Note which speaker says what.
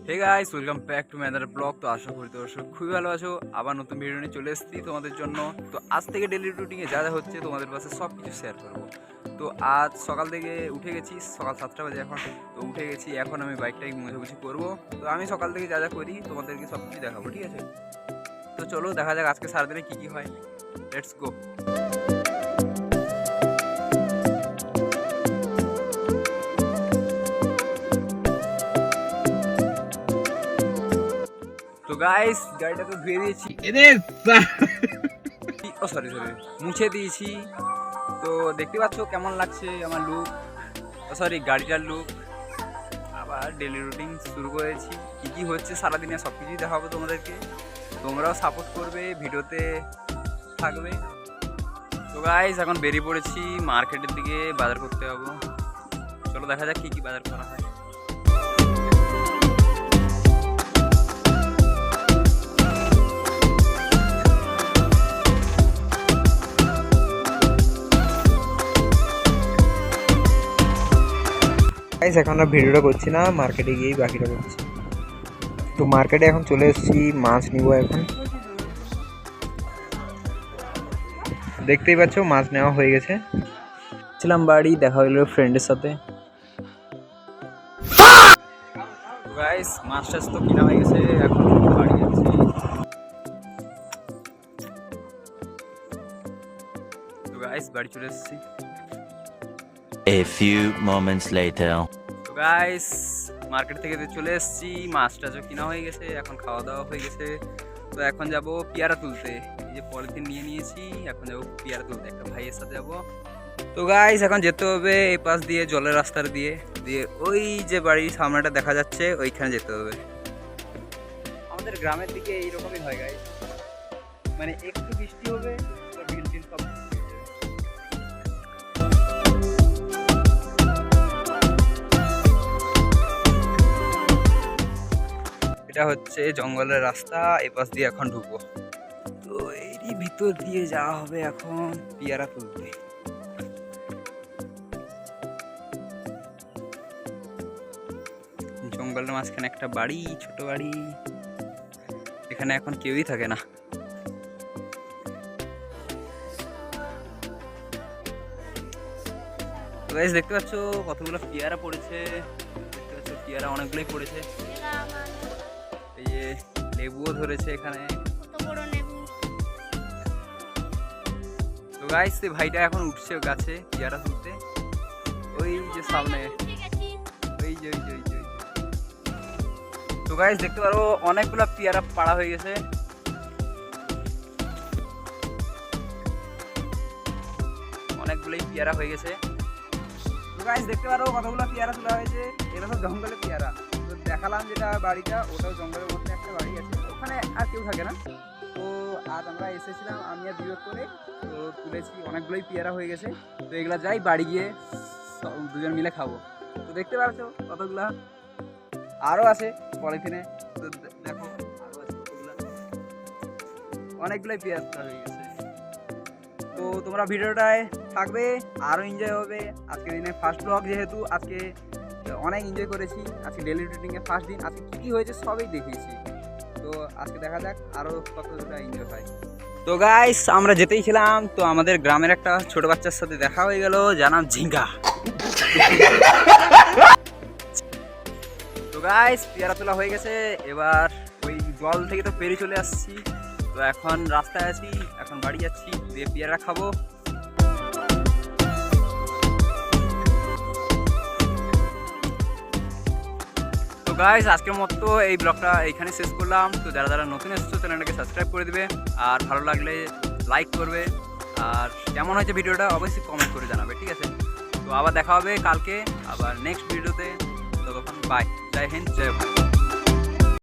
Speaker 1: Hey guys, welcome back to my other blog. তো আশা করি তোমরা সবাই খুবই ভালো আছো। আবার নতুন ভিডিও নিয়ে চলে এসেছি তোমাদের জন্য। তো আজ থেকে ডেলি রুটিনে যা যা হচ্ছে তোমাদের পাশে সব কিছু শেয়ার করবো। তো আজ সকাল থেকে উঠে গেছি, সকাল 7টা বাজে এখন। তো উঠে গেছি, এখন আমি বাইকটাই মুছামুছি করবো। তো আমি সকাল থেকে যা যা করি তোমাদেরকে সব কিছু দেখাবো, ঠিক আছে? তো চলো দেখা যাক আজকে সারাদিনে কী কী হয়। Let's go. তো গাইস, গাড়িটা তো ধুয়ে দিয়েছি, ও সরি সরি মুছে দিয়েছি। তো দেখতে পাচ্ছ কেমন লাগছে আমার লুক, সরি গাড়িটার লুক। আবার ডেলি রুটিন শুরু করেছি, কী কী হচ্ছে সারাদিনে সব কিছুই দেখাবো তোমাদেরকে। তোমরাও সাপোর্ট করবে, ভিডিওতে থাকবে। তো গাইস, এখন বেরিয়ে পড়েছি মার্কেটের দিকে, বাজার করতে যাবো। চলো দেখা যাক কী কী বাজার করা হয়।
Speaker 2: গাইস, এখন আর ভিডিওটা করছি না, মার্কেটে গিয়েই বাকিটা করছি। তো মার্কেটে এখন চলে এসেছি, মাছ নিব এখন। দেখতেই পাচ্ছ মাছ নেওয়া হয়ে গেছে। ছিলাম বাড়ি, দেখা হলো ফ্রেন্ডের সাথে।
Speaker 1: গাইস, মাছ টাছ তো কিনা হয়ে গেছে, এখন বাড়ি যাচ্ছি। তো গাইস, বাড়ি চলে এসেছি।
Speaker 3: A few moments later.
Speaker 1: তো গাইস, মার্কেট থেকে চলে এসেছি, মাছ টাছও কিনা হয়ে গেছে, এখন খাওয়া দাওয়া হয়ে গেছে। তো এখন যাব পেয়ারা তুলতে। এই যে পলিথিন নিয়ে নিয়েছি, এখন যাব পেয়ারা তুলতে, একটা ভাইয়ের সাথে যাব। তো গাইস, এখন যেতে হবে এই পাশ দিয়ে, জলের রাস্তার দিয়ে দিয়ে ওই যে বাড়ির সামনেটা দেখা যাচ্ছে, ওইখানে যেতে হবে। আমাদের গ্রামের দিকে এইরকমই হয় গাইস, মানে একটু বৃষ্টি হবে তো বিল টিল সব বৃষ্টি হয়ে যাবে। এটা হচ্ছে জঙ্গলের রাস্তা, এই পাশ দিয়ে এখন ঢুকবো। তো এরই ভিতর দিয়ে যাওয়া হবে এখন পেয়ারা তুলতে। জঙ্গলের মাঝখানে একটা বাড়ি, ছোট বাড়ি, এখানে এখন কেউই থাকে না। তো গাইস, দেখতে পাচ্ছ কতগুলো পেয়ারা পড়েছে, দেখতে পাচ্ছ পেয়ারা অনেকগুলোই পড়েছে। এই যে লেবুও ধরেছে এখানে। তো গাইস, এই ভাইটা এখন উঠছে গাছে পেয়ারা তুলতে, ওই যে সামনে, ওই যে ওই যে ওই যে। তো গাইস, দেখতে পারো অনেকগুলো পেয়ারা পাড়া হয়ে গেছে। অনেকগুলোই পেয়ারা হয়ে গেছে। তো গাইস, দেখতে পারো কতগুলো পেয়ারা তোলা হয়েছে। এটা তো জঙ্গলের পেয়ারা। তো দেখালাম যেটা বাড়িটা, ওটাও জঙ্গলের মধ্যে একটা বাড়ি আছে, ওখানে আর কেউ থাকে না। তো আজ আমরা এসেছিলাম, আমি আর বিবেক করে, তো তুলেছি, অনেকগুলোই পেয়ারা হয়ে গেছে। তো এগুলা যাই বাড়ি গিয়ে দুজন মিলে খাবো। তো দেখতে পাচ্ছ কতগুলা আরও আছে পলিথিনে। তো দেখো আরও আছে কতগুলা, অনেকগুলোই পেয়ারা হয়ে গেছে। তো তোমরা ভিডিওটায় থাকবে, আরও এনজয় হবে। আজকে দিনে ফার্স্ট ব্লগ, যেহেতু আজকে অনেক এনজয় করেছি। আজকে ডেলি রুটিনের ফার্স্ট দিন, আজকে কী কী হয়েছে সবই দেখিয়েছি। তো আজকে দেখা যাক আরও কতটা এনজয় হয়। তো গাইস, আমরা যেতেই ছিলাম, তো আমাদের গ্রামের একটা ছোট বাচ্চার সাথে দেখা হয়ে গেল, যার নাম ঝিঙ্গা। তো গাইস, পেয়ারা তোলা হয়ে গেছে, এবার ওই জল থেকে তো পেরিয়ে চলে আসছি। তো এখন রাস্তায় আছি, এখন বাড়ি যাচ্ছি, দিয়ে পেয়ারা খাবো। তো গাইস, আজকের মতো এই ব্লগটা এইখানে শেষ করলাম। তো যারা যারা নতুন এসেছো চ্যানেলটাকে সাবস্ক্রাইব করে দিবে, আর ভালো লাগলে লাইক করবে, আর কেমন হয়েছে ভিডিওটা অবশ্যই কমেন্ট করে জানাবে, ঠিক আছে? তো আবার দেখা হবে কালকে আবার নেক্সট ভিডিওতে। ততক্ষণ বাই, জয় হিন্দ, জয় ভারত।